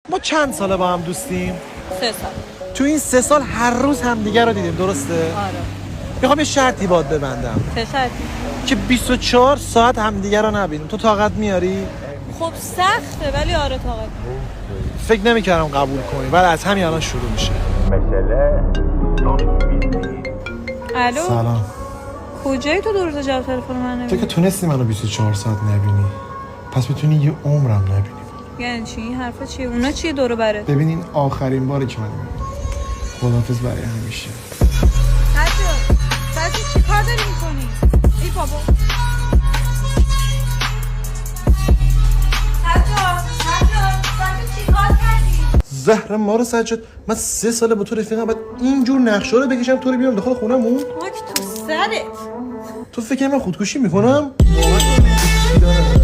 ما چند ساله با هم دوستیم؟ 3 سال. تو این 3 سال هر روز همدیگه رو دیدیم، درسته؟ آره. میخوام یه شرطی باهات ببندم چه شرطی؟ که 24 ساعت همدیگه رو نبینیم. تو طاقت میاری؟ خب سخته ولی آره طاقت. فکر نمی‌کردم قبول کنی ولی از همین الان شروع میشه. الو. سلام. کجایی تو 2 روز جواب تلفن من تو نمیدی؟ که تونستی منو 24 ساعت نبینی، پس میتونی یه عمرم نبینی. یعنی چی این حرفا چیه؟ اونا چیه دور و بره؟ ببین این آخرین باره که من میبینم. خداحافظ برای همیشه. سجاد چی کار داری میکنی؟ ای بابا سجاد چی کار کردی؟ زهر ما رو سجاد، من 3 ساله با تو رفیقم، بعد اینجور نقشه رو بکشم تو رو بیارم داخل خونمون؟ ماک تو سرت. تو فکر من خودکشی میکنم؟ واقعا